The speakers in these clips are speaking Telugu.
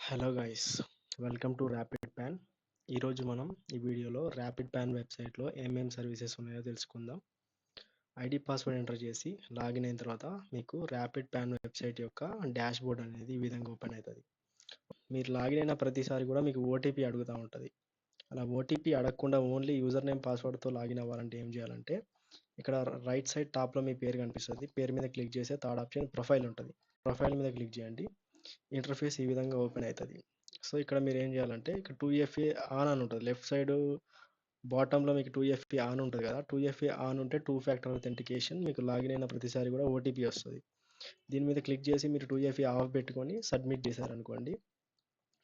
Hello guys, welcome to rapid pan. ఈరోజు మనం ఈ వీడియోలో ర్యాపిడ్ ప్యాన్ వెబ్సైట్లో ఏమేమి సర్వీసెస్ ఉన్నాయో తెలుసుకుందాం. ఐడి పాస్వర్డ్ ఎంటర్ చేసి లాగిన్ అయిన తర్వాత మీకు ర్యాపిడ్ ప్యాన్ వెబ్సైట్ యొక్క డాష్ బోర్డ్ అనేది ఈ విధంగా ఓపెన్ అవుతుంది. మీరు లాగిన్ అయిన ప్రతిసారి కూడా మీకు ఓటీపీ అడుగుతూ ఉంటుంది. అలా ఓటీపీ అడగకుండా ఓన్లీ యూజర్ నేమ్ పాస్వర్డ్తో లాగిన్ అవ్వాలంటే ఏం చేయాలంటే ఇక్కడ రైట్ సైడ్ టాప్లో మీ పేరు కనిపిస్తుంది. పేరు మీద క్లిక్ చేస్తే థర్డ్ ఆప్షన్ ప్రొఫైల్ ఉంటుంది. ప్రొఫైల్ మీద క్లిక్ చేయండి. ఇంటర్ఫేస్ ఈ విధంగా ఓపెన్ అవుతుంది. సో ఇక్కడ మీరు ఏం చేయాలంటే ఇక్కడ 2FA ఆన్ అని ఉంటుంది. లెఫ్ట్ సైడ్ బాటంలో మీకు 2FA ఆన్ ఉంటుంది కదా, 2FA ఆన్ ఉంటే 2 ఫ్యాక్టర్ అథెంటికేషన్, మీకు లాగిన్ అయిన ప్రతిసారి కూడా ఓటీపీ వస్తుంది. దీని మీద క్లిక్ చేసి మీరు 2FA ఆఫ్ పెట్టుకొని సబ్మిట్ చేశారనుకోండి,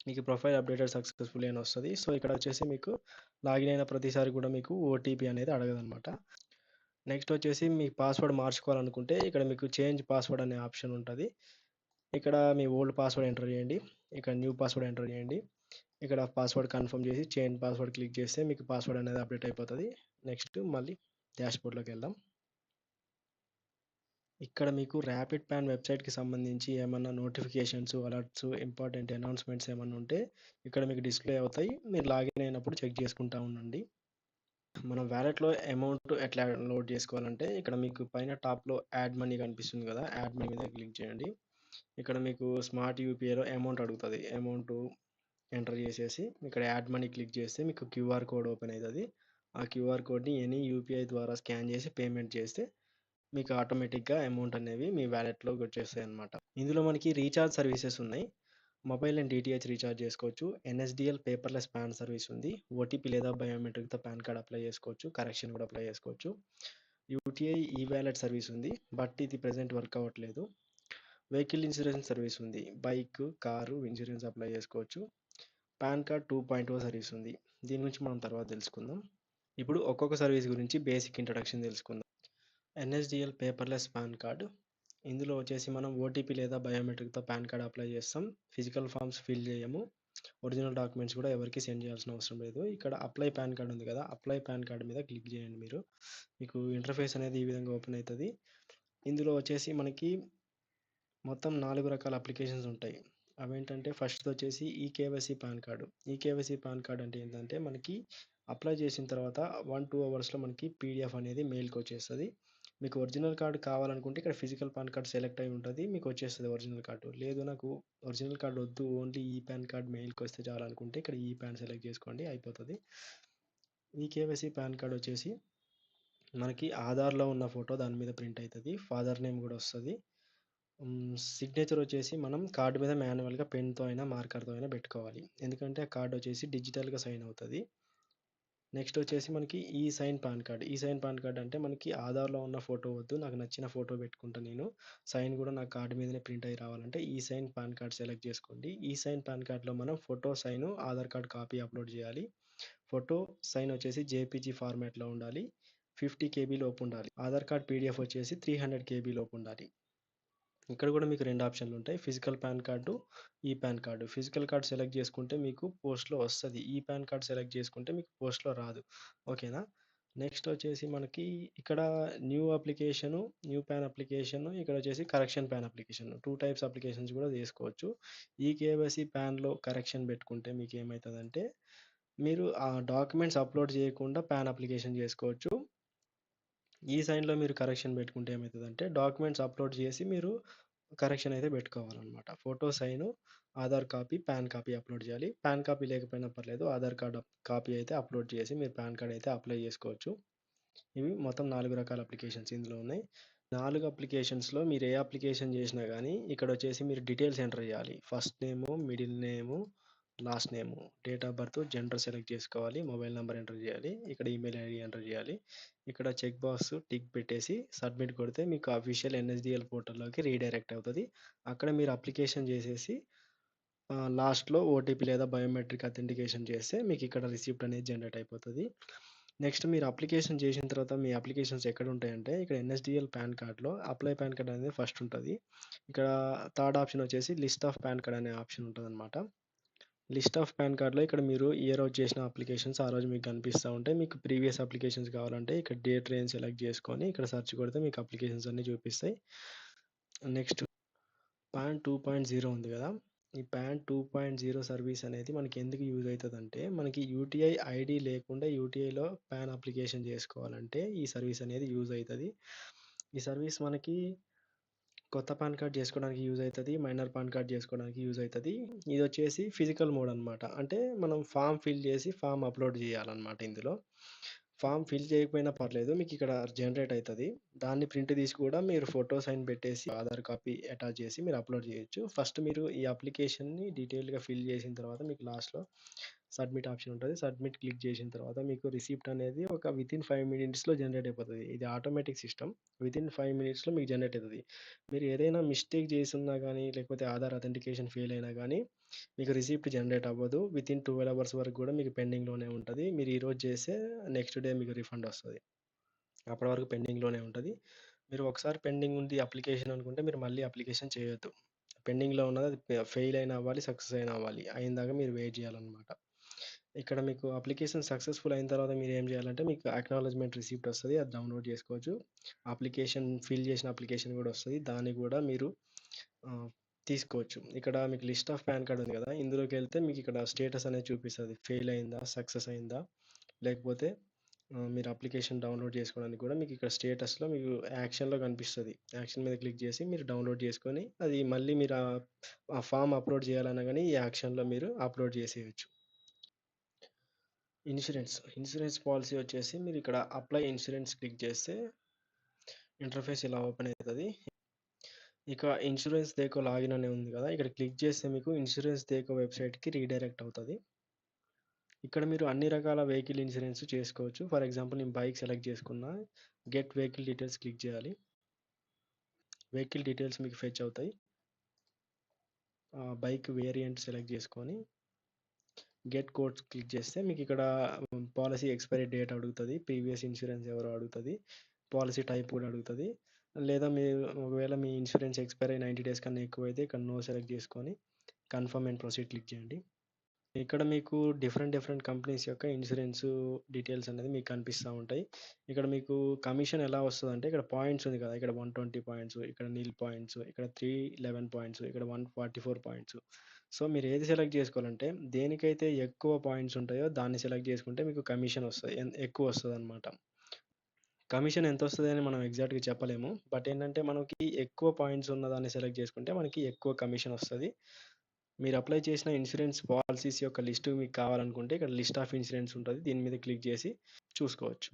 మీకు ప్రొఫైల్ అప్డేటెడ్ సక్సెస్ఫుల్లీ అని వస్తుంది. సో ఇక్కడ వచ్చేసి మీకు లాగిన్ అయిన ప్రతిసారి కూడా మీకు ఓటీపీ అనేది అడగదనమాట. నెక్స్ట్ వచ్చేసి మీ పాస్వర్డ్ మార్చుకోవాలనుకుంటే ఇక్కడ మీకు చేంజ్ పాస్వర్డ్ అనే ఆప్షన్ ఉంటుంది. ఇక్కడ మీ ఓల్డ్ పాస్వర్డ్ ఎంటర్ చేయండి, ఇక్కడ న్యూ పాస్వర్డ్ ఎంటర్ చేయండి. ఇక్కడ పాస్వర్డ్ కన్ఫర్మ్ చేసి చేంజ్ పాస్వర్డ్ క్లిక్ చేస్తే మీకు పాస్వర్డ్ అనేది అప్డేట్ అయిపోతుంది. నెక్స్ట్ మళ్ళీ డాష్బోర్డ్లోకి వెళ్దాం. ఇక్కడ మీకు ర్యాపిడ్ ప్యాన్ వెబ్సైట్కి సంబంధించి ఏమన్నా నోటిఫికేషన్స్, అలర్ట్స్, ఇంపార్టెంట్ అనౌన్స్మెంట్స్ ఏమన్నా ఉంటే ఇక్కడ మీకు డిస్ప్లే అవుతాయి. మీరు లాగిన్ అయినప్పుడు చెక్ చేసుకుంటూ ఉండండి. మన వ్యాలెట్లో అమౌంట్ ఎట్లా లోడ్ చేసుకోవాలంటే ఇక్కడ మీకు పైన టాప్లో యాడ్ మనీ కనిపిస్తుంది కదా, యాడ్ మనీ మీద క్లిక్ చేయండి. ఇక్కడ మీకు స్మార్ట్ యూపీఐలో అమౌంట్ అడుగుతుంది. అమౌంట్ ఎంటర్ చేసేసి ఇక్కడ యాడ్ మనీ క్లిక్ చేస్తే మీకు క్యూఆర్ కోడ్ ఓపెన్ అవుతుంది. ఆ క్యూఆర్ కోడ్ని ఎనీ యూపీఐ ద్వారా స్కాన్ చేసి పేమెంట్ చేస్తే మీకు ఆటోమేటిక్గా అమౌంట్ అనేవి మీ వ్యాలెట్లోకి వచ్చేస్తాయి అన్నమాట. ఇందులో మనకి రీఛార్జ్ సర్వీసెస్ ఉన్నాయి. మొబైల్ అండ్ డిటిహెచ్ రీఛార్జ్ చేసుకోవచ్చు. ఎన్ఎస్డిఎల్ పేపర్లెస్ పాన్ సర్వీస్ ఉంది. ఓటీపీ లేదా బయోమెట్రిక్తో పాన్ కార్డ్ అప్లై చేసుకోవచ్చు. కరెక్షన్ కూడా అప్లై చేసుకోవచ్చు. యూటీఐ ఈ వ్యాలెట్ సర్వీస్ ఉంది, బట్ ఇది ప్రెజెంట్ వర్క్ అవ్వట్లేదు. వెహికల్ ఇన్సూరెన్స్ సర్వీస్ ఉంది. బైక్, కారు ఇన్సూరెన్స్ అప్లై చేసుకోవచ్చు. పాన్ కార్డ్ 2.0 సర్వీస్ ఉంది. దీని గురించి మనం తర్వాత తెలుసుకుందాం. ఇప్పుడు ఒక్కొక్క సర్వీస్ గురించి బేసిక్ ఇంట్రడక్షన్ తెలుసుకుందాం. ఎన్ఎస్డిఎల్ పేపర్లెస్ పాన్ కార్డు, ఇందులో వచ్చేసి మనం ఓటీపీ లేదా బయోమెట్రిక్తో పాన్ కార్డ్ అప్లై చేస్తాం. ఫిజికల్ ఫామ్స్ ఫిల్ చేయము. ఒరిజినల్ డాక్యుమెంట్స్ కూడా ఎవరికి సెండ్ చేయాల్సిన అవసరం లేదు. ఇక్కడ అప్లై పాన్ కార్డ్ ఉంది కదా, అప్లై పాన్ కార్డ్ మీద క్లిక్ చేయండి. మీకు ఇంటర్ఫేస్ అనేది ఈ విధంగా ఓపెన్ అవుతుంది. ఇందులో వచ్చేసి మనకి మొత్తం 4 రకాల అప్లికేషన్స్ ఉంటాయి. అవేంటంటే ఫస్ట్ వచ్చేసి eKYC pan card. EKYC pan card అంటే ఏంటంటే మనకి అప్లై చేసిన తర్వాత 1-2 అవర్స్లో మనకి పీడిఎఫ్ అనేది మెయిల్కి వచ్చేస్తుంది. మీకు ఒరిజినల్ కార్డు కావాలనుకుంటే ఇక్కడ ఫిజికల్ పాన్ కార్డ్ సెలెక్ట్ అయి ఉంటుంది, మీకు వచ్చేస్తుంది ఒరిజినల్ కార్డు. లేదు నాకు ఒరిజినల్ కార్డు వద్దు, ఓన్లీ ఈ పాన్ కార్డ్ మెయిల్కి వస్తే చాలనుకుంటే ఇక్కడ ఈ పాన్ సెలెక్ట్ చేసుకోండి, అయిపోతుంది. ఈకేవైసీ పాన్ కార్డ్ వచ్చేసి మనకి ఆధార్లో ఉన్న ఫోటో దాని మీద ప్రింట్ అవుతుంది. ఫాదర్ నేమ్ కూడా వస్తుంది. సిగ్నేచర్ వచ్చేసి మనం కార్డు మీద మాన్యువల్గా పెన్తో అయినా మార్కర్తో అయినా పెట్టుకోవాలి, ఎందుకంటే ఆ కార్డు వచ్చేసి డిజిటల్గా సైన్ అవుతుంది. నెక్స్ట్ వచ్చేసి మనకి ఈ సైన్ పాన్ కార్డ్. ఈ సైన్ పాన్ కార్డ్ అంటే మనకి ఆధార్లో ఉన్న ఫోటో వద్దు, నాకు నచ్చిన ఫోటో పెట్టుకుంటా నేను, సైన్ కూడా నా కార్డు మీదనే ప్రింట్ అయ్యి రావాలంటే ఈ సైన్ పాన్ కార్డ్ సెలెక్ట్ చేసుకోండి. ఈ సైన్ పాన్ కార్డ్లో మనం photo, sign, Aadhaar card copy upload చేయాలి. ఫోటో, సైన్ వచ్చేసి జేపీజీ ఫార్మాట్లో ఉండాలి. 50 KB లోపు ఉండాలి. ఆధార్ కార్డ్ పీడిఎఫ్ వచ్చేసి 300 KB లోపు ఉండాలి. ఇక్కడ కూడా మీకు 2 ఆప్షన్లు ఉంటాయి, ఫిజికల్ పాన్ కార్డు, ఈ pan card. Physical card select చేసుకుంటే మీకు పోస్ట్లో వస్తుంది, ఈ పాన్ కార్డ్ సెలెక్ట్ చేసుకుంటే మీకు పోస్ట్లో రాదు. ఓకేనా. నెక్స్ట్ వచ్చేసి మనకి ఇక్కడ new application, new pan application, ఇక్కడ వచ్చేసి correction pan application, 2 types applications కూడా చేసుకోవచ్చు. ఈ కేవైసీ పాన్లో కరెక్షన్ పెట్టుకుంటే మీకు ఏమవుతుందంటే మీరు ఆ డాక్యుమెంట్స్ అప్లోడ్ చేయకుండా పాన్ అప్లికేషన్ చేసుకోవచ్చు. ఈ సైన్లో మీరు కరెక్షన్ పెట్టుకుంటే ఏమవుతుందంటే డాక్యుమెంట్స్ అప్లోడ్ చేసి మీరు కరెక్షన్ అయితే పెట్టుకోవాలన్నమాట. Photo, sign, Aadhaar copy, PAN copy upload చేయాలి. పాన్ కాపీ లేకపోయినా పర్లేదు, ఆధార్ కార్డ్ కాపీ అయితే అప్లోడ్ చేసి మీరు పాన్ కార్డ్ అయితే అప్లై చేసుకోవచ్చు. ఇవి మొత్తం 4 రకాల అప్లికేషన్స్ ఇందులో ఉన్నాయి. 4 అప్లికేషన్స్లో మీరు ఏ అప్లికేషన్ చేసినా కానీ ఇక్కడ వచ్చేసి మీరు డీటెయిల్స్ ఎంటర్ చేయాలి. First name, middle name, last name, date of birth, gender select చేసుకోవాలి, మొబైల్ నెంబర్ ఎంటర్ చేయాలి, ఇక్కడ ఈమెయిల్ ఐడి ఎంటర్ చేయాలి. ఇక్కడ చెక్ బాక్స్ టిక్ పెట్టేసి సబ్మిట్ కొడితే మీకు అఫీషియల్ ఎన్ఎస్డిఎల్ పోర్టల్లోకి రీడైరెక్ట్ అవుతుంది. అక్కడ మీరు అప్లికేషన్ చేసేసి లాస్ట్లో ఓటీపీ లేదా బయోమెట్రిక్ అథెంటికేషన్ చేస్తే మీకు ఇక్కడ రిసిప్ట్ అనేది జనరేట్ అయిపోతుంది. నెక్స్ట్ మీరు అప్లికేషన్ చేసిన తర్వాత మీ అప్లికేషన్స్ ఎక్కడ ఉంటాయంటే ఇక్కడ ఎన్ఎస్డిఎల్ పాన్ కార్డ్లో అప్లై పాన్ కార్డ్ అనేది ఫస్ట్ ఉంటుంది. ఇక్కడ థర్డ్ ఆప్షన్ వచ్చేసి లిస్ట్ ఆఫ్ పాన్ కార్డ్ అనే ఆప్షన్ ఉంటుంది అనమాట. లిస్ట్ ఆఫ్ పాన్ కార్డ్లో ఇక్కడ మీరు ఏ రోజు చేసిన అప్లికేషన్స్ ఆ రోజు మీకు కనిపిస్తూ ఉంటాయి. మీకు ప్రీవియస్ అప్లికేషన్స్ కావాలంటే ఇక్కడ డేట్ రేంజ్ సెలెక్ట్ చేసుకొని ఇక్కడ సెర్చ్ కొడితే మీకు అప్లికేషన్స్ అన్నీ చూపిస్తాయి. నెక్స్ట్ పాన్ 2.0 ఉంది కదా, ఈ పాన్ 2.0 సర్వీస్ అనేది మనకి ఎందుకు యూజ్ అవుతుందంటే, మనకి యూటీఐ ఐడి లేకుండా యూటీఐలో పాన్ అప్లికేషన్ చేసుకోవాలంటే ఈ సర్వీస్ అనేది యూజ్ అవుతుంది. ఈ సర్వీస్ మనకి కొత్త పాన్ కార్డ్ చేసుకోవడానికి యూజ్ అవుతుంది, మైనర్ పాన్ కార్డ్ చేసుకోవడానికి యూజ్ అవుతుంది. ఇది వచ్చేసి ఫిజికల్ మోడ్ అనమాట. అంటే మనం ఫామ్ ఫిల్ చేసి ఫామ్ అప్లోడ్ చేయాలన్నమాట. ఇందులో ఫామ్ ఫిల్ చేయకపోయినా పర్లేదు, మీకు ఇక్కడ జనరేట్ అవుతుంది. దాన్ని ప్రింట్ తీసి కూడా మీరు ఫోటో సైన్ పెట్టేసి ఆధార్ కాపీ అటాచ్ చేసి మీరు అప్లోడ్ చేయొచ్చు. ఫస్ట్ మీరు ఈ అప్లికేషన్ని డీటెయిల్గా ఫిల్ చేసిన తర్వాత మీకు లాస్ట్లో సబ్మిట్ ఆప్షన్ ఉంటుంది. సబ్మిట్ క్లిక్ చేసిన తర్వాత మీకు రిసిప్ట్ అనేది ఒక వితిన్ 5 మినిట్స్లో జనరేట్ అయిపోతుంది. ఇది ఆటోమేటిక్ సిస్టమ్. వితిన్ 5 మినిట్స్లో మీకు జనరేట్ అవుతుంది. మీరు ఏదైనా మిస్టేక్ చేసి ఉన్నా కానీ, లేకపోతే ఆధార్ అథెంటికేషన్ ఫెయిల్ అయినా కానీ మీకు రిసిప్ట్ జనరేట్ అవ్వదు. వితిన్ 12 అవర్స్ వరకు కూడా మీకు పెండింగ్లోనే ఉంటుంది. మీరు ఈరోజు చేస్తే నెక్స్ట్ డే మీకు రిఫండ్ వస్తుంది. అప్పటి వరకు పెండింగ్లోనే ఉంటుంది. మీరు ఒకసారి పెండింగ్ ఉంది అప్లికేషన్ అనుకుంటే మీరు మళ్ళీ అప్లికేషన్ చేయొద్దు. పెండింగ్లో ఉన్నది అది ఫెయిల్ అయినా అవ్వాలి, సక్సెస్ అయినా అవ్వాలి. అయిన దాకా మీరు వెయిట్ చేయాలన్నమాట. ఇక్కడ మీకు అప్లికేషన్ సక్సెస్ఫుల్ అయిన తర్వాత మీరు ఏం చేయాలంటే, మీకు అక్నాలెడ్జ్మెంట్ రిసిప్ట్ వస్తుంది. అది డౌన్లోడ్ చేసుకోవచ్చు. అప్లికేషన్ ఫిల్ చేసిన అప్లికేషన్ కూడా వస్తుంది. దాన్ని కూడా మీరు తీసుకోవచ్చు. ఇక్కడ మీకు లిస్ట్ ఆఫ్ పాన్ కార్డ్ ఉంది కదా, ఇందులోకి వెళ్తే మీకు ఇక్కడ స్టేటస్ అనేది చూపిస్తుంది. ఫెయిల్ అయిందా, సక్సెస్ అయిందా, లేకపోతే మీరు అప్లికేషన్ డౌన్లోడ్ చేసుకోవడానికి కూడా మీకు ఇక్కడ స్టేటస్లో మీకు యాక్షన్లో కనిపిస్తుంది. యాక్షన్ మీద క్లిక్ చేసి మీరు డౌన్లోడ్ చేసుకొని అది మళ్ళీ మీరు ఆ ఫామ్ అప్లోడ్ చేయాలన్నా కానీ ఈ యాక్షన్లో మీరు అప్లోడ్ చేసేయచ్చు. ఇన్సూరెన్స్ పాలసీ వచ్చేసి మీరు ఇక్కడ అప్లై ఇన్సూరెన్స్ క్లిక్ చేస్తే ఇంటర్ఫేస్ ఇలా ఓపెన్ అవుతుంది. ఇక ఇన్సూరెన్స్ దేకో లాగిన్ అనే ఉంది కదా, ఇక్కడ క్లిక్ చేస్తే మీకు ఇన్సూరెన్స్ దేకో వెబ్సైట్కి రీడైరెక్ట్ అవుతుంది. ఇక్కడ మీరు అన్ని రకాల వెహికల్ ఇన్సూరెన్స్ చేసుకోవచ్చు. ఫర్ ఎగ్జాంపుల్ నేను బైక్ సెలెక్ట్ చేసుకున్నా, గెట్ వెహికల్ డీటెయిల్స్ క్లిక్ చేయాలి. వెహికల్ డీటెయిల్స్ మీకు ఫెచ్ అవుతాయి. బైక్ వేరియంట్ సెలెక్ట్ చేసుకొని గెట్ కోడ్స్ క్లిక్ చేస్తే మీకు ఇక్కడ పాలసీ ఎక్స్పైరీ డేట్ అడుగుతుంది, ప్రీవియస్ ఇన్సూరెన్స్ ఎవరో అడుగుతుంది, పాలసీ టైప్ కూడా అడుగుతుంది. లేదా మీరు ఒకవేళ మీ ఇన్సూరెన్స్ ఎక్స్పైరీ 90 డేస్ కన్నా ఎక్కువ అయితే ఇక్కడ నో సెలెక్ట్ చేసుకొని కన్ఫర్మ్ అండ్ ప్రొసీడ్ క్లిక్ చేయండి. ఇక్కడ మీకు డిఫరెంట్ కంపెనీస్ యొక్క ఇన్సూరెన్స్ డీటెయిల్స్ అనేది మీకు కనిపిస్తూ ఉంటాయి. ఇక్కడ మీకు కమిషన్ ఎలా వస్తుందంటే, ఇక్కడ పాయింట్స్ ఉంది కదా, ఇక్కడ 120 పాయింట్స్, ఇక్కడ నిల్ పాయింట్స్, ఇక్కడ 311 పాయింట్స్, ఇక్కడ 144 పాయింట్స్. సో మీరు ఏది సెలెక్ట్ చేసుకోవాలంటే, దేనికైతే ఎక్కువ పాయింట్స్ ఉంటాయో దాన్ని సెలెక్ట్ చేసుకుంటే మీకు కమిషన్ వస్తుంది, ఎక్కువ వస్తుంది అనమాట. కమిషన్ ఎంత వస్తుంది అని మనం ఎగ్జాక్ట్గా చెప్పలేము. బట్ ఏంటంటే మనకి ఎక్కువ పాయింట్స్ ఉన్న దాన్ని సెలెక్ట్ చేసుకుంటే మనకి ఎక్కువ కమిషన్ వస్తుంది. మీరు అప్లై చేసిన ఇన్సూరెన్స్ పాలసీస్ యొక్క లిస్ట్ మీకు కావాలనుకుంటే ఇక్కడ లిస్ట్ ఆఫ్ ఇన్సూరెన్స్ ఉంటుంది. దీని మీద క్లిక్ చేసి చూసుకోవచ్చు.